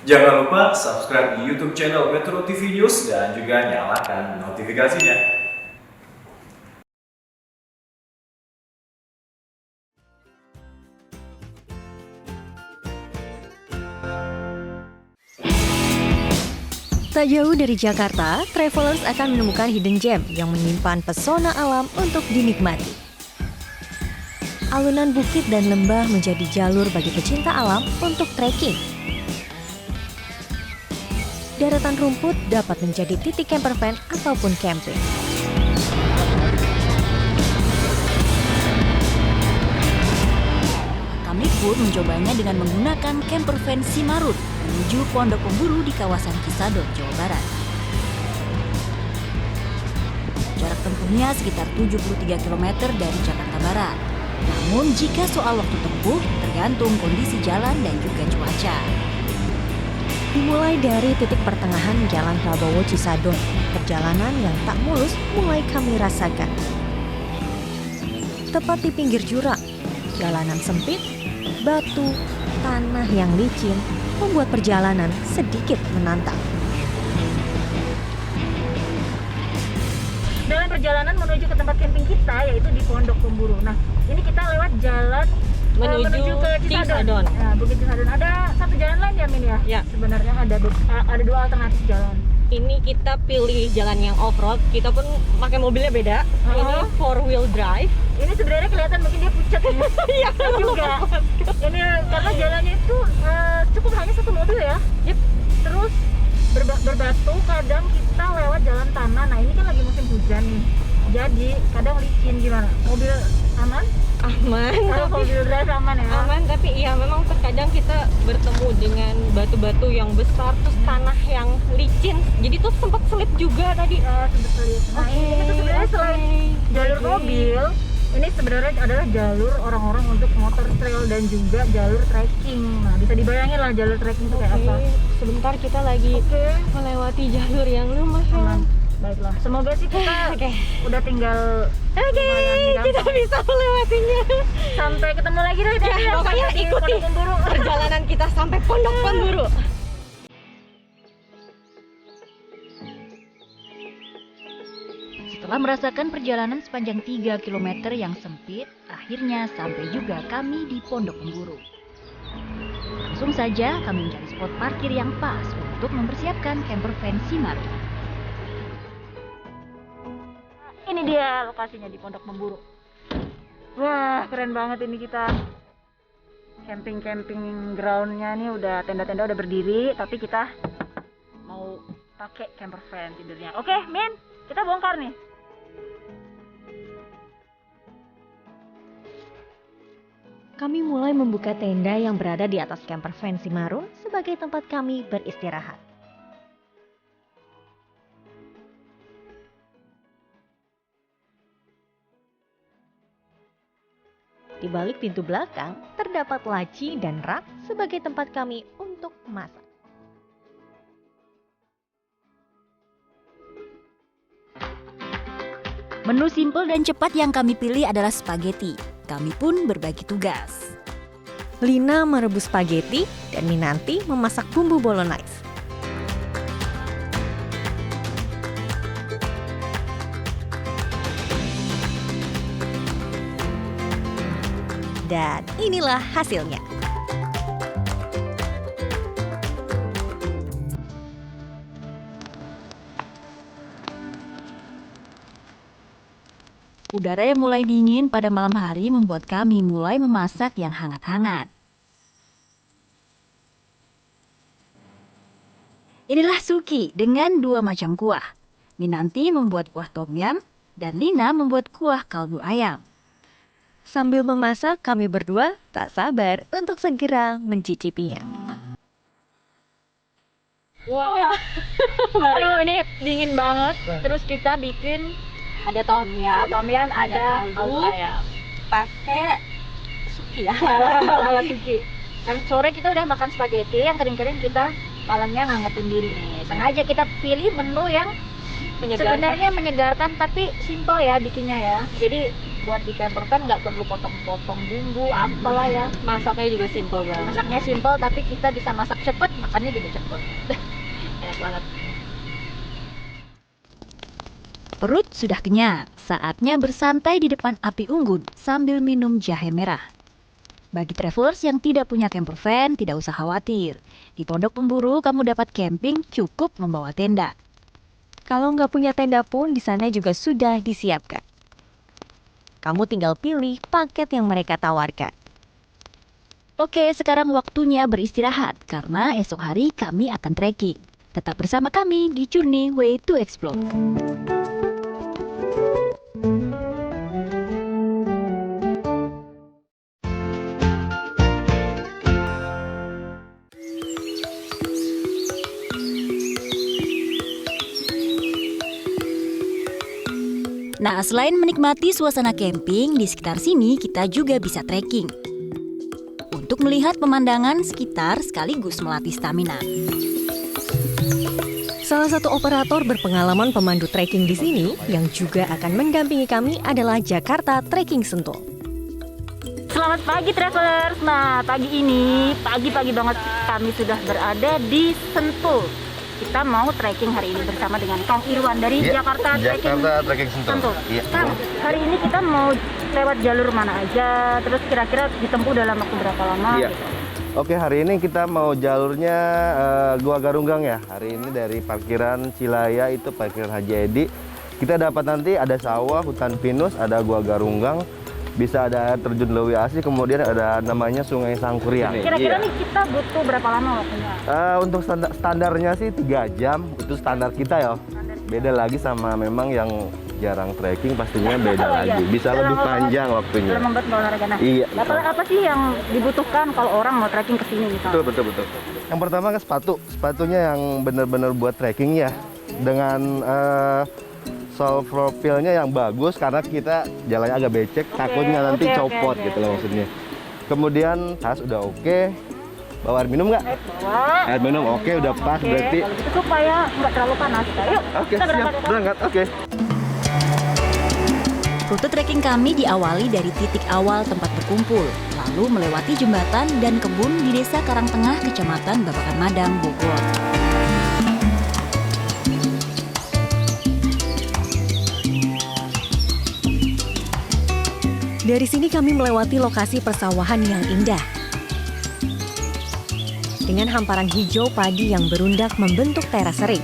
Jangan lupa subscribe di YouTube channel Metro TV News dan juga nyalakan notifikasinya. Tak jauh dari Jakarta, travelers akan menemukan hidden gem yang menyimpan pesona alam untuk dinikmati. Alunan bukit dan lembah menjadi jalur bagi pecinta alam untuk trekking. Daratan rumput dapat menjadi titik campervan ataupun camping. Kami pun mencobanya dengan menggunakan campervan Simarut menuju Pondok Pemburu di kawasan Cisadon, Jawa Barat. Jarak tempuhnya sekitar 73 km dari Jakarta Barat. Namun jika soal waktu tempuh, tergantung kondisi jalan dan juga cuaca. Dimulai dari titik pertengahan Jalan Prabowo Cisadon, perjalanan yang tak mulus mulai kami rasakan. Tepat di pinggir jurang, jalanan sempit, batu, tanah yang licin membuat perjalanan sedikit menantang. Dalam perjalanan menuju ke tempat camping kita, yaitu di Pondok Pemburu. Nah, ini kita lewat jalan menuju ke Cisadon. Nah, Bukit Cisadon. Ada satu jalan lain ya, Min ya? Ya. Sebenarnya ada dua alternatif jalan. Ini kita pilih jalan yang off-road, kita pun pakai mobilnya beda. Ini 4-wheel drive. Ini sebenarnya kelihatan mungkin dia pucat ya. Iya, juga. Ini karena jalannya itu cukup hanya satu mobil ya. Yep. Terus berbatu, kadang kita lewat jalan tanah. Nah, ini kan lagi musim hujan nih. Jadi kadang licin. Gimana? Mobil aman? Aman, Kalau tapi mobil drive aman ya? aman, tapi iya memang terkadang kita bertemu dengan batu-batu yang besar, terus tanah yang licin. Jadi tuh sempat selip juga tadi. Sebetulnya. Nah, ini tuh sebenarnya selain jalur mobil, ini sebenarnya adalah jalur orang-orang untuk motor trail dan juga jalur trekking. Nah, bisa dibayangin lah jalur trekking itu kayak apa. Sebentar kita lagi melewati jalur yang lumayan. Baiklah, semoga sih kita udah tinggal Kita bisa melewatinya. sampai ketemu lagi deh Ya, pokoknya di ikuti Pondok Pemburu. perjalanan kita sampai Pondok Pemburu. Setelah merasakan perjalanan sepanjang 3 km yang sempit, akhirnya sampai juga kami di Pondok Pemburu. Langsung saja kami mencari spot parkir yang pas untuk mempersiapkan campervan Simarut. Ini dia lokasinya di Pondok Pemburu. Wah, keren banget ini kita. Camping groundnya nih udah tenda-tenda udah berdiri, tapi kita mau pakai campervan tidurnya. Oke, Min, kita bongkar nih. Kami mulai membuka tenda yang berada di atas campervan Simarut sebagai tempat kami beristirahat. Di balik pintu belakang, terdapat laci dan rak sebagai tempat kami untuk masak. Menu simpel dan cepat yang kami pilih adalah spaghetti. Kami pun berbagi tugas. Lina merebus spaghetti dan Minanti memasak bumbu bolognese. Dan inilah hasilnya. Udara yang mulai dingin pada malam hari membuat kami mulai memasak yang hangat-hangat. Inilah Suki dengan 2 macam kuah. Minanti membuat kuah tom yum dan Lina membuat kuah kaldu ayam. Sambil memasak, kami berdua tak sabar untuk segera mencicipinya. Wah, aduh ini dingin banget. Terus kita bikin ada tom yum, ada kaldu ayam. Pakai suki ya, ala suki. Dan sore kita udah makan spaghetti, yang kering-kering kita malamnya ngangetin diri nih. Sengaja kita pilih menu yang sebenarnya menyegarkan tapi simple ya bikinnya ya. Jadi buat di camper van nggak perlu potong-potong bumbu apalah ya. Masaknya juga simple banget. Masaknya simple tapi kita bisa masak cepet, makannya juga cepet. Enak banget. Perut sudah kenyang, saatnya bersantai di depan api unggun sambil minum jahe merah. Bagi travelers yang tidak punya camper van, tidak usah khawatir. Di Pondok Pemburu kamu dapat camping cukup membawa tenda. Kalau nggak punya tenda pun di sana juga sudah disiapkan. Kamu tinggal pilih paket yang mereka tawarkan. Oke, sekarang waktunya beristirahat karena esok hari kami akan trekking. Tetap bersama kami di Journey Way to Explore. Nah, selain menikmati suasana camping, di sekitar sini kita juga bisa trekking. Untuk melihat pemandangan sekitar sekaligus melatih stamina. Salah satu operator berpengalaman pemandu trekking di sini yang juga akan mendampingi kami adalah Jakarta Trekking Sentul. Selamat pagi travelers. Nah, pagi ini, pagi-pagi banget kami sudah berada di Sentul. Kita mau trekking hari ini bersama dengan Kang Irwan dari Jakarta Trekking Sentul. Iya. Kang, hari ini kita mau lewat jalur mana aja? Terus kira-kira ditempuh dalam waktu berapa lama? Iya. Gitu. Oke, hari ini kita mau jalurnya Gua Garunggang ya. Hari ini dari parkiran Cilaya itu parkiran Haji Edi. Kita dapat nanti ada sawah, hutan pinus, ada Gua Garunggang, bisa ada air terjun Lewi Asih, kemudian ada namanya Sungai Sangkuriang. Kira-kira nih kita butuh berapa lama waktunya? Untuk standarnya sih 3 jam, itu standar kita ya. Beda lagi sama memang yang jarang trekking pastinya beda lagi. Bisa lebih panjang waktunya. Dalam membuat olahraga. Nah, Iya. apa sih yang dibutuhkan kalau orang mau trekking ke sini misalnya? Betul. Yang pertama kan sepatunya yang benar-benar buat trekking ya. Dengan sole profilnya yang bagus karena kita jalannya agak becek, takutnya nanti copot gitu loh maksudnya. Kemudian tas udah oke. Bawa air minum nggak? Bawa. Air minum oke, udah pas berarti. Kalau gitu supaya nggak terlalu panas. Yuk, Oke, kita siap, berangkat. Oke. Rute trekking kami diawali dari titik awal tempat berkumpul, lalu melewati jembatan dan kebun di Desa Karangtengah, Kecamatan Babakan Madang, Bogor. Dari sini kami melewati lokasi persawahan yang indah. Dengan hamparan hijau padi yang berundak membentuk teras sering.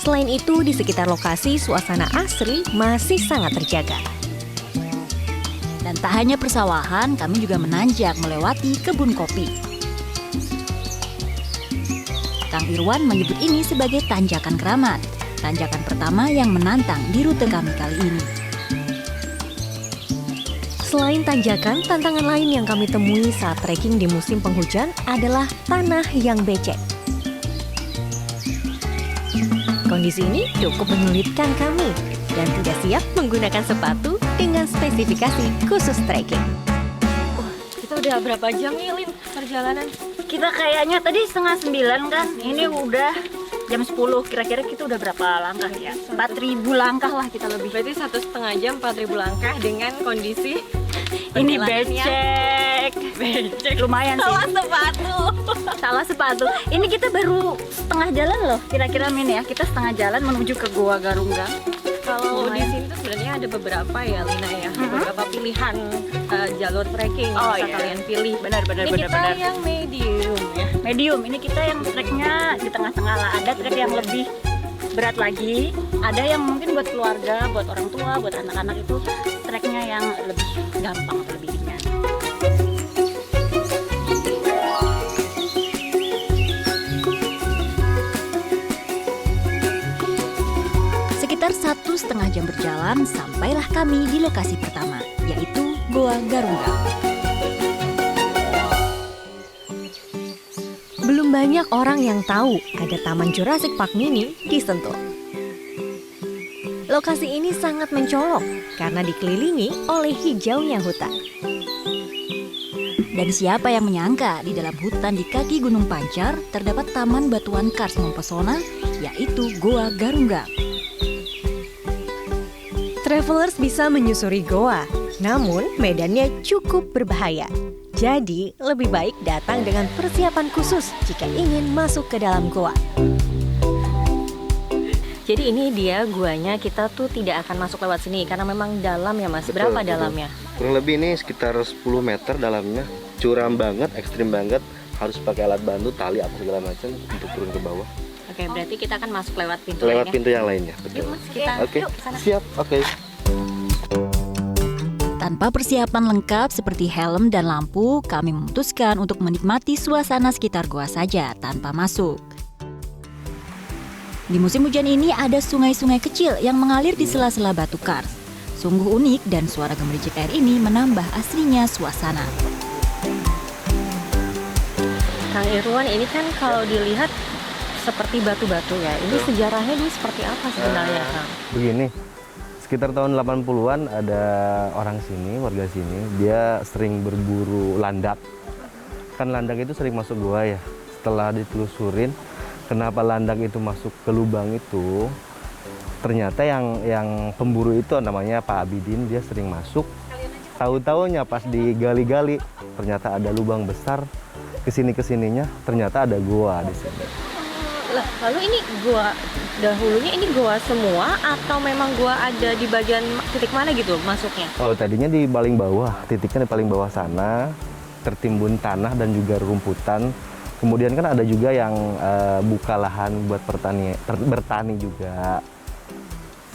Selain itu, di sekitar lokasi suasana asri masih sangat terjaga. Dan tak hanya persawahan, kami juga menanjak melewati kebun kopi. Kang Irwan menyebut ini sebagai tanjakan keramat. Tanjakan pertama yang menantang di rute kami kali ini. Selain tanjakan, tantangan lain yang kami temui saat trekking di musim penghujan adalah tanah yang becek. Kondisi ini cukup menyulitkan kami dan tidak siap menggunakan sepatu dengan spesifikasi khusus trekking. Kita udah berapa jam nih, Lin, perjalanan? Kita kayaknya tadi 8:30 kan, ini udah jam 10. Kira-kira kita udah berapa langkah ya? 4.000 langkah lah kita lebih. Berarti 1,5 jam 4.000 langkah dengan kondisi Ini perjalanannya becek lumayan sih. Salah sepatu. Ini kita baru setengah jalan loh. Kira-kira Min ya, kita setengah jalan menuju ke Gua Garunggang. Kalau di Lumayan. sini tuh sebenarnya ada beberapa ya, Lina ya, beberapa pilihan jalur trekking yang bisa kalian pilih. Benar. Ini kita yang medium ya. Medium. Ini kita yang treknya di tengah-tengah lah. Ada trek yang lebih berat lagi. Ada yang mungkin buat keluarga, buat orang tua, buat anak-anak itu treknya yang lebih gampang, lebih ringan. Sekitar 1,5 jam berjalan, sampailah kami di lokasi pertama, yaitu Goa Garunggang. Belum banyak orang yang tahu ada Taman Jurassic Park Mini di Sentul. Lokasi ini sangat mencolok karena dikelilingi oleh hijaunya hutan. Dan siapa yang menyangka di dalam hutan di kaki Gunung Pancar terdapat taman batuan kars mempesona, yaitu Goa Garunggang. Travelers bisa menyusuri goa, namun medannya cukup berbahaya. Jadi, lebih baik datang dengan persiapan khusus jika ingin masuk ke dalam goa. Jadi ini dia guanya, kita tuh tidak akan masuk lewat sini karena memang dalam ya Mas. Berapa Betul. dalamnya? Kurang lebih ini sekitar 10 meter dalamnya. Curam banget, ekstrim banget. Harus pakai alat bantu, tali apa segala macam untuk turun ke bawah. Oke, berarti kita akan masuk lewat pintu Lewat lainnya. pintu yang lainnya, betul. Oke, yuk kesana. siap. Oke. Tanpa persiapan lengkap seperti helm dan lampu, kami memutuskan untuk menikmati suasana sekitar goa saja tanpa masuk. Di musim hujan ini ada sungai-sungai kecil yang mengalir di sela-sela batu kars. Sungguh unik dan suara gemericik air ini menambah asrinya suasana. Kang Irwan, ini kan kalau dilihat seperti batu-batu ya. Ini sejarahnya dulu seperti apa sebenarnya, Kang? Begini, sekitar tahun 80-an ada orang sini, warga sini, dia sering berburu landak. Kan landak itu sering masuk goa ya. Setelah ditelusurin, kenapa landak itu masuk ke lubang itu, ternyata yang pemburu itu namanya Pak Abidin, dia sering masuk. Tahu-taunya pas digali-gali, ternyata ada lubang besar, kesininya ternyata ada goa di sini. Lah, lalu ini gua dahulunya ini gua semua atau memang gua ada di bagian titik mana gitu masuknya? Oh, tadinya di paling bawah, titiknya di paling bawah sana, tertimbun tanah dan juga rumputan. Kemudian kan ada juga yang buka lahan buat bertani juga.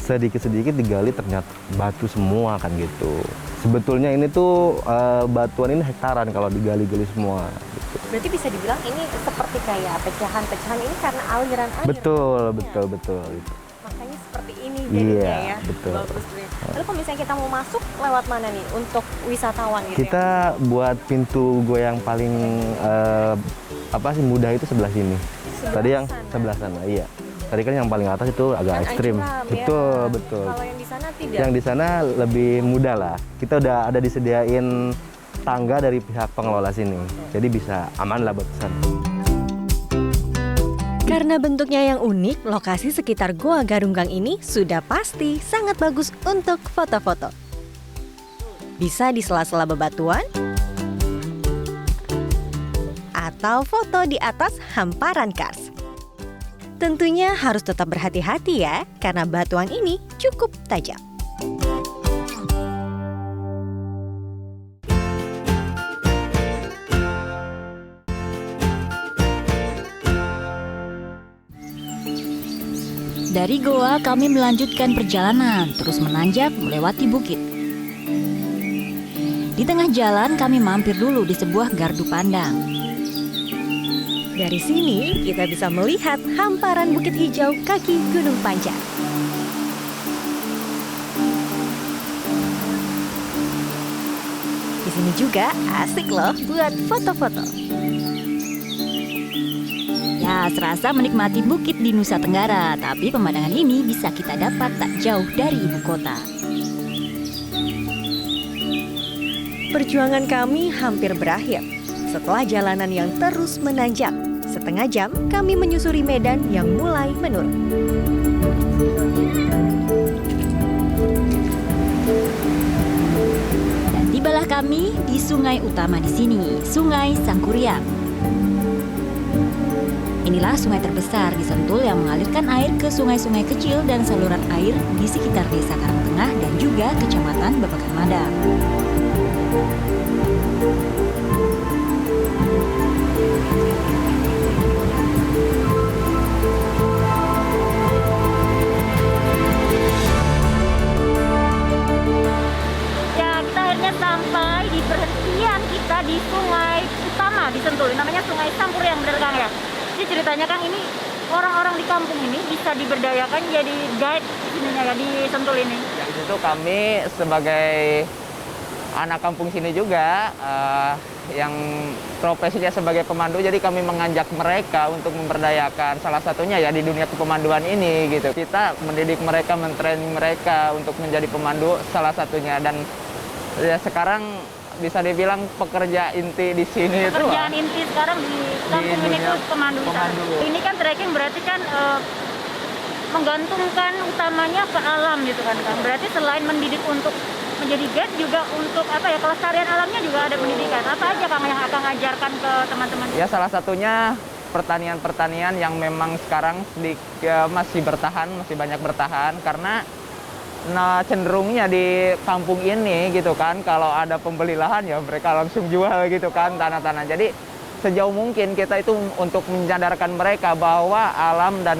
Sedikit-sedikit digali ternyata batu semua kan gitu. Sebetulnya ini tuh batuan ini hektaran kalau digali-gali semua. Gitu. Berarti bisa dibilang ini seperti kayak pecahan-pecahan ini karena aliran air. Betul. Gitu. Makanya seperti ini jadinya Iya, ya. betul. Bagus deh. Lalu kalau misalnya kita mau masuk lewat mana nih untuk wisatawan gitu? Kita buat pintu gue yang paling mudah itu sebelah sini. Tadi yang sebelah sana, iya. Tadi kan yang paling atas itu agak Kan ekstrim. curam, Betul. Kalau yang di sana tidak. Yang di sana lebih mudah lah. Kita udah ada disediain tangga dari pihak pengelola sini. Jadi bisa aman lah buat kesana. Karena bentuknya yang unik, lokasi sekitar Goa Garunggang ini sudah pasti sangat bagus untuk foto-foto. Bisa di sela-sela bebatuan, atau foto di atas hamparan kars. Tentunya harus tetap berhati-hati ya, karena batuan ini cukup tajam. Dari goa kami melanjutkan perjalanan, terus menanjak melewati bukit. Di tengah jalan kami mampir dulu di sebuah gardu pandang. Dari sini kita bisa melihat hamparan bukit hijau kaki Gunung Pancar. Di sini juga asik loh buat foto-foto. Ya, serasa menikmati bukit di Nusa Tenggara, tapi pemandangan ini bisa kita dapat tak jauh dari ibu kota. Perjuangan kami hampir berakhir. Setelah jalanan yang terus menanjak, setengah jam kami menyusuri medan yang mulai menurun. Dan tibalah kami di sungai utama di sini, Sungai Sangkuriang. Inilah sungai terbesar di Sentul yang mengalirkan air ke sungai-sungai kecil dan saluran air di sekitar Desa Karangtengah dan juga Kecamatan Babakan Madang. Ya, kita akhirnya sampai di perhentian kita di sungai utama di Sentul. Namanya Sungai Sangkuriang, bener Kang ya? Jadi ceritanya Kang, ini orang-orang di kampung ini bisa diberdayakan jadi guide ya, di Sentul ini. Ya, di situ kami sebagai anak kampung sini juga yang profesinya sebagai pemandu, jadi kami mengajak mereka untuk memberdayakan, salah satunya ya di dunia kepemanduan ini gitu. Kita mendidik mereka, mentraining mereka untuk menjadi pemandu salah satunya, dan ya sekarang bisa dibilang pekerja inti di sini itu Pekerjaan inti sekarang di kampung ini dunia tuh pemandu wisata. pemandu. Ini kan trekking berarti kan menggantungkan utamanya ke alam gitu kan Kang. Berarti selain mendidik untuk menjadi guide juga untuk kelestarian alamnya juga ada pendidikan. Apa aja Kang yang akan ajarkan ke teman-teman? Ya salah satunya pertanian-pertanian yang memang sekarang masih banyak bertahan karena cenderungnya di kampung ini gitu kan, kalau ada pembeli lahan ya mereka langsung jual gitu kan tanah-tanah. Jadi sejauh mungkin kita itu untuk menyadarkan mereka bahwa alam dan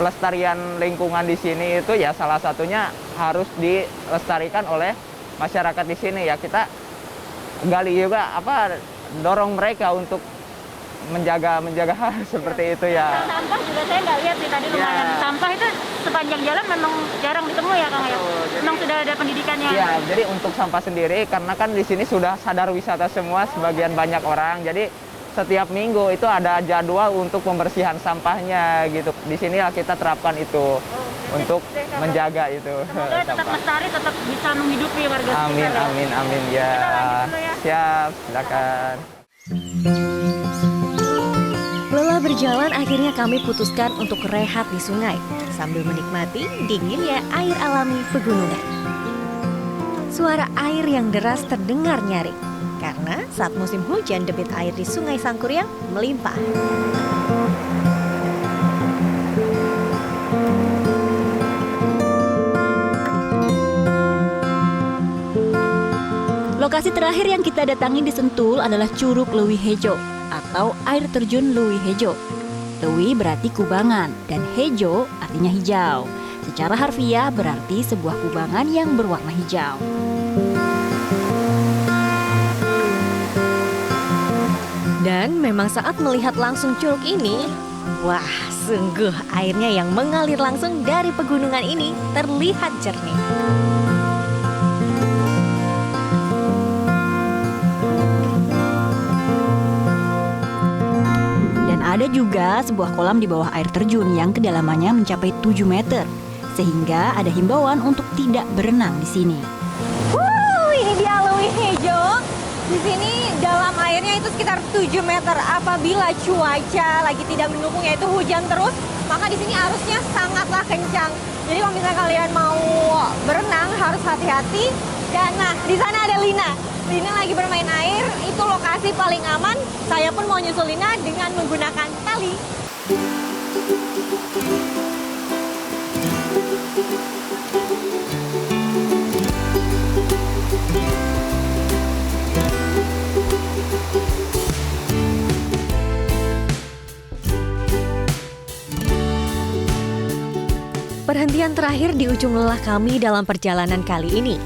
pelestarian lingkungan di sini itu ya salah satunya harus dilestarikan oleh masyarakat di sini ya. Kita gali juga dorong mereka untuk menjaga hal seperti itu ya. Sampah juga saya nggak lihat sih tadi lumayan. Sampah itu sepanjang jalan memang jarang ditemu ya Kang ya. Memang sudah ada pendidikannya. Ya, jadi untuk sampah sendiri karena kan di sini sudah sadar wisata semua sebagian banyak orang. Jadi setiap minggu itu ada jadwal untuk pembersihan sampahnya gitu. Di sini kita terapkan itu untuk menjaga itu. Semoga tetap lestari, tetap bisa menghidupi warga sekitar. Amin, amin, amin ya. Kita lanjut dulu ya. Siap, silakan. Lelah berjalan, akhirnya kami putuskan untuk rehat di sungai sambil menikmati dinginnya air alami pegunungan. Suara air yang deras terdengar nyaring karena saat musim hujan debit air di Sungai Sangkuriang melimpah. Lokasi terakhir yang kita datangi di Sentul adalah Curug Leuwi Hejo atau air terjun Leuwi Hejo. Leuwi berarti kubangan dan hejo artinya hijau. Secara harfiah berarti sebuah kubangan yang berwarna hijau. Dan memang saat melihat langsung curug ini, wah, sungguh airnya yang mengalir langsung dari pegunungan ini terlihat jernih. Dan ada juga sebuah kolam di bawah air terjun yang kedalamannya mencapai 7 meter. Sehingga ada himbauan untuk tidak berenang di sini. Ini dia Leuwi Hejo. Di sini dalam airnya itu sekitar 7 meter. Apabila cuaca lagi tidak mendukung yaitu hujan terus, maka di sini arusnya sangatlah kencang. Jadi kalau misalnya kalian mau berenang harus hati-hati. Dan nah, di sana ada Lina. Lina lagi bermain air, itu lokasi paling aman. Saya pun mau nyusul Lina dengan menggunakan tali. Perhentian terakhir di ujung lelah kami dalam perjalanan kali ini.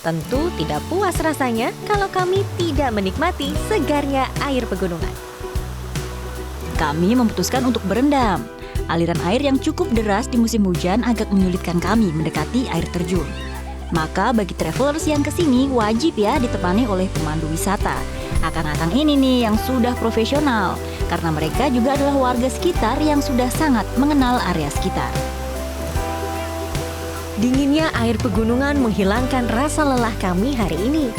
Tentu tidak puas rasanya kalau kami tidak menikmati segarnya air pegunungan. Kami memutuskan untuk berendam. Aliran air yang cukup deras di musim hujan agak menyulitkan kami mendekati air terjun. Maka bagi travelers yang kesini wajib ya ditemani oleh pemandu wisata. Akang-akang ini nih yang sudah profesional, karena mereka juga adalah warga sekitar yang sudah sangat mengenal area sekitar. Dinginnya air pegunungan menghilangkan rasa lelah kami hari ini.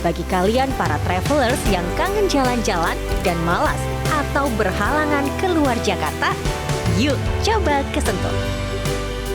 Bagi kalian para travelers yang kangen jalan-jalan dan malas atau berhalangan keluar Jakarta, yuk coba ke Sentul.